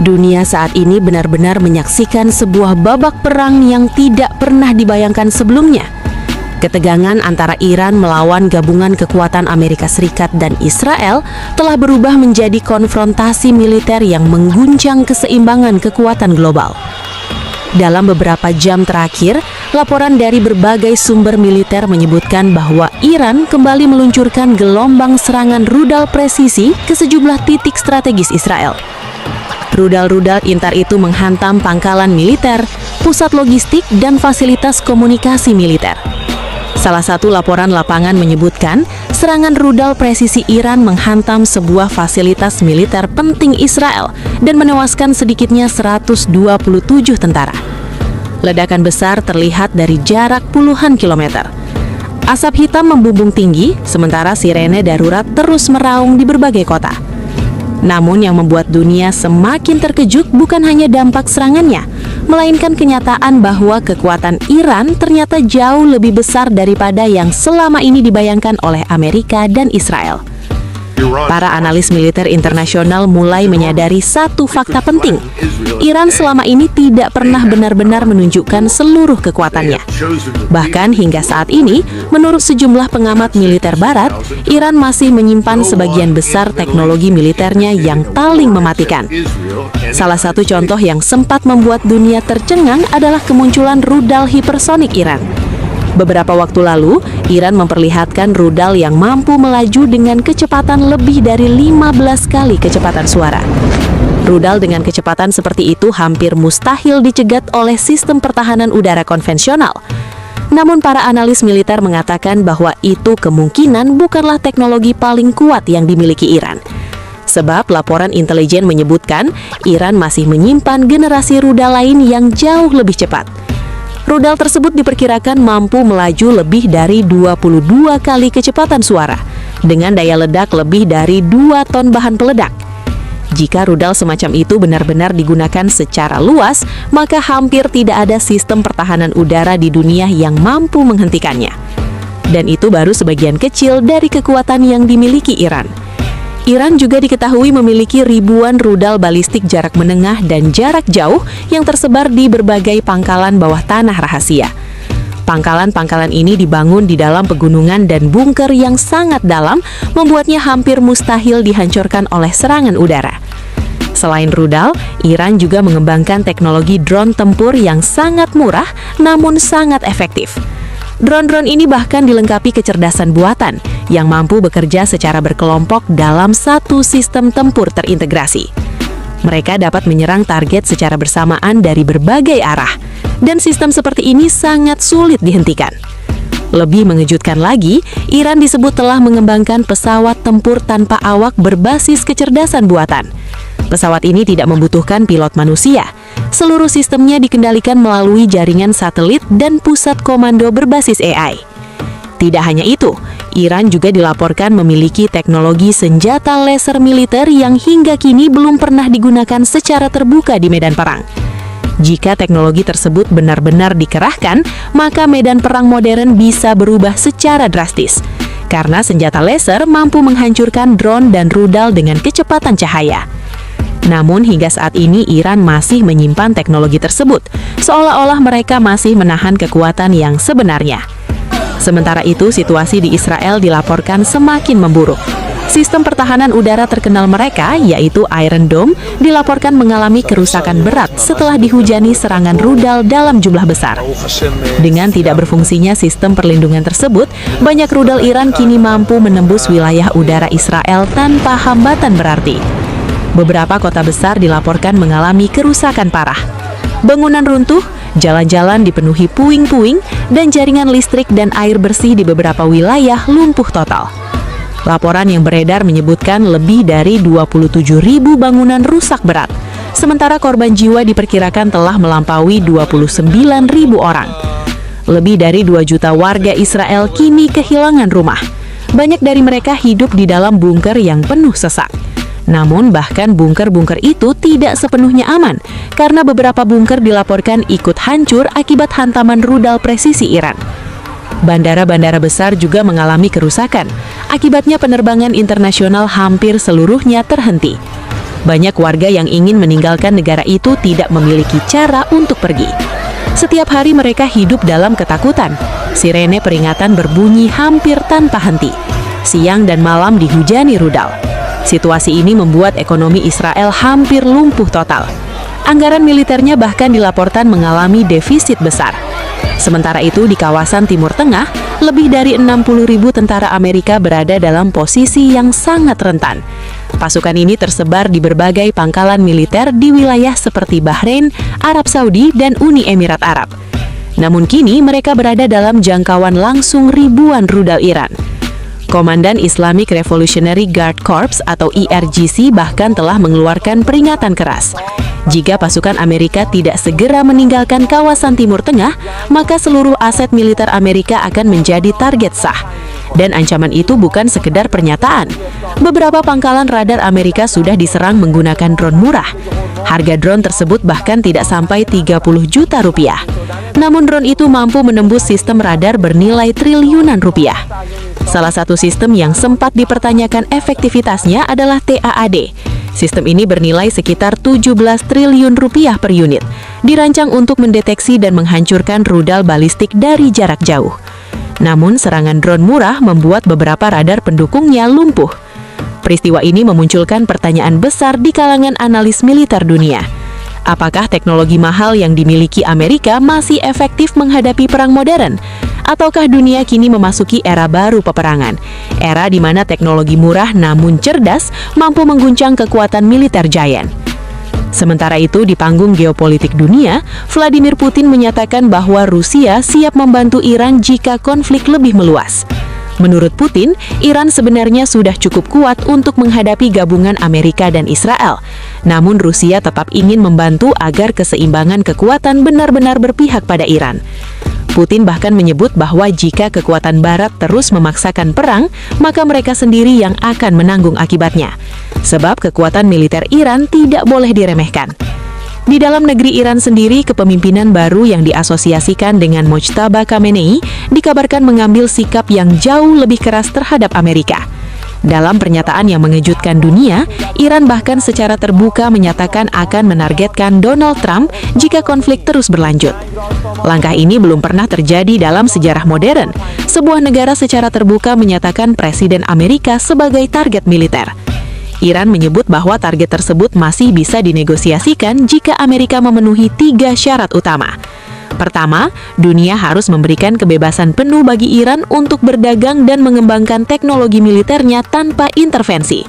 Dunia saat ini benar-benar menyaksikan sebuah babak perang yang tidak pernah dibayangkan sebelumnya. Ketegangan antara Iran melawan gabungan kekuatan Amerika Serikat dan Israel telah berubah menjadi konfrontasi militer yang mengguncang keseimbangan kekuatan global. Dalam beberapa jam terakhir, laporan dari berbagai sumber militer menyebutkan bahwa Iran kembali meluncurkan gelombang serangan rudal presisi ke sejumlah titik strategis Israel. Rudal-rudal Intar itu menghantam pangkalan militer, pusat logistik, dan fasilitas komunikasi militer. Salah satu laporan lapangan menyebutkan, serangan rudal presisi Iran menghantam sebuah fasilitas militer penting Israel dan menewaskan sedikitnya 127 tentara. Ledakan besar terlihat dari jarak puluhan kilometer. Asap hitam membumbung tinggi, sementara sirene darurat terus meraung di berbagai kota. Namun yang membuat dunia semakin terkejut bukan hanya dampak serangannya, melainkan kenyataan bahwa kekuatan Iran ternyata jauh lebih besar daripada yang selama ini dibayangkan oleh Amerika dan Israel. Para analis militer internasional mulai menyadari satu fakta penting. Iran selama ini tidak pernah benar-benar menunjukkan seluruh kekuatannya. Bahkan hingga saat ini, menurut sejumlah pengamat militer barat, Iran masih menyimpan sebagian besar teknologi militernya yang paling mematikan. Salah satu contoh yang sempat membuat dunia tercengang adalah kemunculan rudal hipersonik Iran. Beberapa waktu lalu, Iran memperlihatkan rudal yang mampu melaju dengan kecepatan lebih dari 15 kali kecepatan suara. Rudal dengan kecepatan seperti itu hampir mustahil dicegat oleh sistem pertahanan udara konvensional. Namun para analis militer mengatakan bahwa itu kemungkinan bukanlah teknologi paling kuat yang dimiliki Iran. Sebab laporan intelijen menyebutkan Iran masih menyimpan generasi rudal lain yang jauh lebih cepat. Rudal tersebut diperkirakan mampu melaju lebih dari 22 kali kecepatan suara, dengan daya ledak lebih dari 2 ton bahan peledak. Jika rudal semacam itu benar-benar digunakan secara luas, maka hampir tidak ada sistem pertahanan udara di dunia yang mampu menghentikannya. Dan itu baru sebagian kecil dari kekuatan yang dimiliki Iran. Iran juga diketahui memiliki ribuan rudal balistik jarak menengah dan jarak jauh yang tersebar di berbagai pangkalan bawah tanah rahasia. Pangkalan-pangkalan ini dibangun di dalam pegunungan dan bunker yang sangat dalam, membuatnya hampir mustahil dihancurkan oleh serangan udara. Selain rudal, Iran juga mengembangkan teknologi drone tempur yang sangat murah namun sangat efektif. Drone-drone ini bahkan dilengkapi kecerdasan buatan yang mampu bekerja secara berkelompok dalam satu sistem tempur terintegrasi. Mereka dapat menyerang target secara bersamaan dari berbagai arah, dan sistem seperti ini sangat sulit dihentikan. Lebih mengejutkan lagi, Iran disebut telah mengembangkan pesawat tempur tanpa awak berbasis kecerdasan buatan. Pesawat ini tidak membutuhkan pilot manusia. Seluruh sistemnya dikendalikan melalui jaringan satelit dan pusat komando berbasis AI. Tidak hanya itu, Iran juga dilaporkan memiliki teknologi senjata laser militer yang hingga kini belum pernah digunakan secara terbuka di medan perang. Jika teknologi tersebut benar-benar dikerahkan, maka medan perang modern bisa berubah secara drastis. Karena senjata laser mampu menghancurkan drone dan rudal dengan kecepatan cahaya. Namun hingga saat ini Iran masih menyimpan teknologi tersebut, seolah-olah mereka masih menahan kekuatan yang sebenarnya. Sementara itu, situasi di Israel dilaporkan semakin memburuk. Sistem pertahanan udara terkenal mereka, yaitu Iron Dome, dilaporkan mengalami kerusakan berat setelah dihujani serangan rudal dalam jumlah besar. Dengan tidak berfungsinya sistem perlindungan tersebut, banyak rudal Iran kini mampu menembus wilayah udara Israel tanpa hambatan berarti. Beberapa kota besar dilaporkan mengalami kerusakan parah. Bangunan runtuh, jalan-jalan dipenuhi puing-puing, dan jaringan listrik dan air bersih di beberapa wilayah lumpuh total. Laporan yang beredar menyebutkan lebih dari 27.000 bangunan rusak berat, sementara korban jiwa diperkirakan telah melampaui 29.000 orang. Lebih dari 2 juta warga Israel kini kehilangan rumah. Banyak dari mereka hidup di dalam bunker yang penuh sesak. Namun bahkan bunker-bunker itu tidak sepenuhnya aman, karena beberapa bunker dilaporkan ikut hancur akibat hantaman rudal presisi Iran. Bandara-bandara besar juga mengalami kerusakan, akibatnya penerbangan internasional hampir seluruhnya terhenti. Banyak warga yang ingin meninggalkan negara itu tidak memiliki cara untuk pergi. Setiap hari mereka hidup dalam ketakutan. Sirene peringatan berbunyi hampir tanpa henti. Siang dan malam dihujani rudal. Situasi ini membuat ekonomi Israel hampir lumpuh total. Anggaran militernya bahkan dilaporkan mengalami defisit besar. Sementara itu di kawasan Timur Tengah, lebih dari 60.000 tentara Amerika berada dalam posisi yang sangat rentan. Pasukan ini tersebar di berbagai pangkalan militer di wilayah seperti Bahrain, Arab Saudi, dan Uni Emirat Arab. Namun kini mereka berada dalam jangkauan langsung ribuan rudal Iran. Komandan Islamic Revolutionary Guard Corps atau IRGC bahkan telah mengeluarkan peringatan keras. Jika pasukan Amerika tidak segera meninggalkan kawasan Timur Tengah, maka seluruh aset militer Amerika akan menjadi target sah. Dan ancaman itu bukan sekedar pernyataan. Beberapa pangkalan radar Amerika sudah diserang menggunakan drone murah. Harga drone tersebut bahkan tidak sampai 30 juta rupiah. Namun drone itu mampu menembus sistem radar bernilai triliunan rupiah. Salah satu sistem yang sempat dipertanyakan efektivitasnya adalah TAAD. Sistem ini bernilai sekitar 17 triliun rupiah per unit. Dirancang untuk mendeteksi dan menghancurkan rudal balistik dari jarak jauh. Namun serangan drone murah membuat beberapa radar pendukungnya lumpuh. Peristiwa ini memunculkan pertanyaan besar di kalangan analis militer dunia. Apakah teknologi mahal yang dimiliki Amerika masih efektif menghadapi perang modern? Ataukah dunia kini memasuki era baru peperangan? Era di mana teknologi murah namun cerdas mampu mengguncang kekuatan militer giant. Sementara itu, di panggung geopolitik dunia, Vladimir Putin menyatakan bahwa Rusia siap membantu Iran jika konflik lebih meluas. Menurut Putin, Iran sebenarnya sudah cukup kuat untuk menghadapi gabungan Amerika dan Israel. Namun Rusia tetap ingin membantu agar keseimbangan kekuatan benar-benar berpihak pada Iran. Putin bahkan menyebut bahwa jika kekuatan Barat terus memaksakan perang, maka mereka sendiri yang akan menanggung akibatnya. Sebab kekuatan militer Iran tidak boleh diremehkan. Di dalam negeri Iran sendiri, kepemimpinan baru yang diasosiasikan dengan Mojtaba Khamenei dikabarkan mengambil sikap yang jauh lebih keras terhadap Amerika. Dalam pernyataan yang mengejutkan dunia, Iran bahkan secara terbuka menyatakan akan menargetkan Donald Trump jika konflik terus berlanjut. Langkah ini belum pernah terjadi dalam sejarah modern. Sebuah negara secara terbuka menyatakan Presiden Amerika sebagai target militer. Iran menyebut bahwa target tersebut masih bisa dinegosiasikan jika Amerika memenuhi 3 syarat utama. Pertama, dunia harus memberikan kebebasan penuh bagi Iran untuk berdagang dan mengembangkan teknologi militernya tanpa intervensi.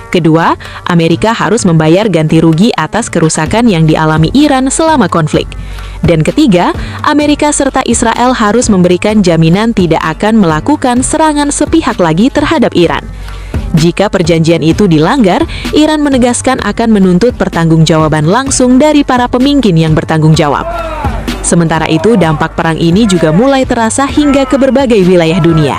Kedua, Amerika harus membayar ganti rugi atas kerusakan yang dialami Iran selama konflik. Dan ketiga, Amerika serta Israel harus memberikan jaminan tidak akan melakukan serangan sepihak lagi terhadap Iran. Jika perjanjian itu dilanggar, Iran menegaskan akan menuntut pertanggungjawaban langsung dari para pemimpin yang bertanggung jawab. Sementara itu, dampak perang ini juga mulai terasa hingga ke berbagai wilayah dunia.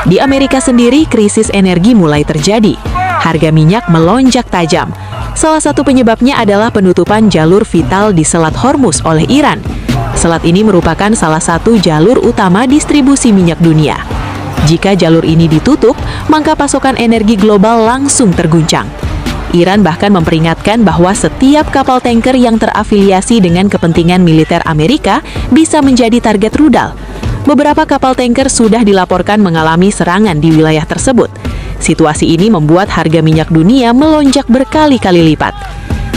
Di Amerika sendiri, krisis energi mulai terjadi. Harga minyak melonjak tajam. Salah satu penyebabnya adalah penutupan jalur vital di Selat Hormuz oleh Iran. Selat ini merupakan salah satu jalur utama distribusi minyak dunia. Jika jalur ini ditutup, maka pasokan energi global langsung terguncang. Iran bahkan memperingatkan bahwa setiap kapal tanker yang terafiliasi dengan kepentingan militer Amerika bisa menjadi target rudal. Beberapa kapal tanker sudah dilaporkan mengalami serangan di wilayah tersebut. Situasi ini membuat harga minyak dunia melonjak berkali-kali lipat.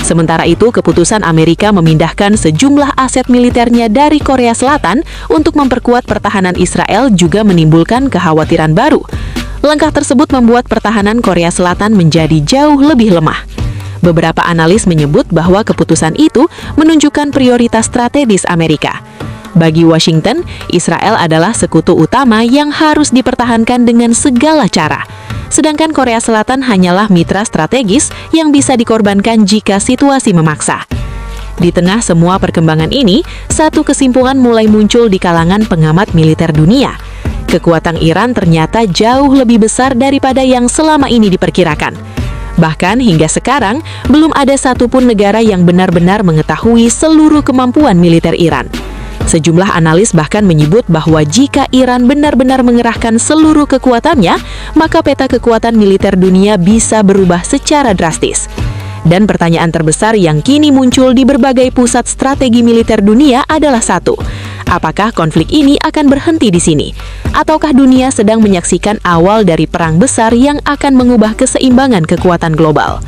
Sementara itu, keputusan Amerika memindahkan sejumlah aset militernya dari Korea Selatan untuk memperkuat pertahanan Israel juga menimbulkan kekhawatiran baru. Langkah tersebut membuat pertahanan Korea Selatan menjadi jauh lebih lemah. Beberapa analis menyebut bahwa keputusan itu menunjukkan prioritas strategis Amerika. Bagi Washington, Israel adalah sekutu utama yang harus dipertahankan dengan segala cara. Sedangkan Korea Selatan hanyalah mitra strategis yang bisa dikorbankan jika situasi memaksa. Di tengah semua perkembangan ini, satu kesimpulan mulai muncul di kalangan pengamat militer dunia. Kekuatan Iran ternyata jauh lebih besar daripada yang selama ini diperkirakan. Bahkan hingga sekarang, belum ada satupun negara yang benar-benar mengetahui seluruh kemampuan militer Iran. Sejumlah analis bahkan menyebut bahwa jika Iran benar-benar mengerahkan seluruh kekuatannya, maka peta kekuatan militer dunia bisa berubah secara drastis. Dan pertanyaan terbesar yang kini muncul di berbagai pusat strategi militer dunia adalah satu. Apakah konflik ini akan berhenti di sini? Ataukah dunia sedang menyaksikan awal dari perang besar yang akan mengubah keseimbangan kekuatan global?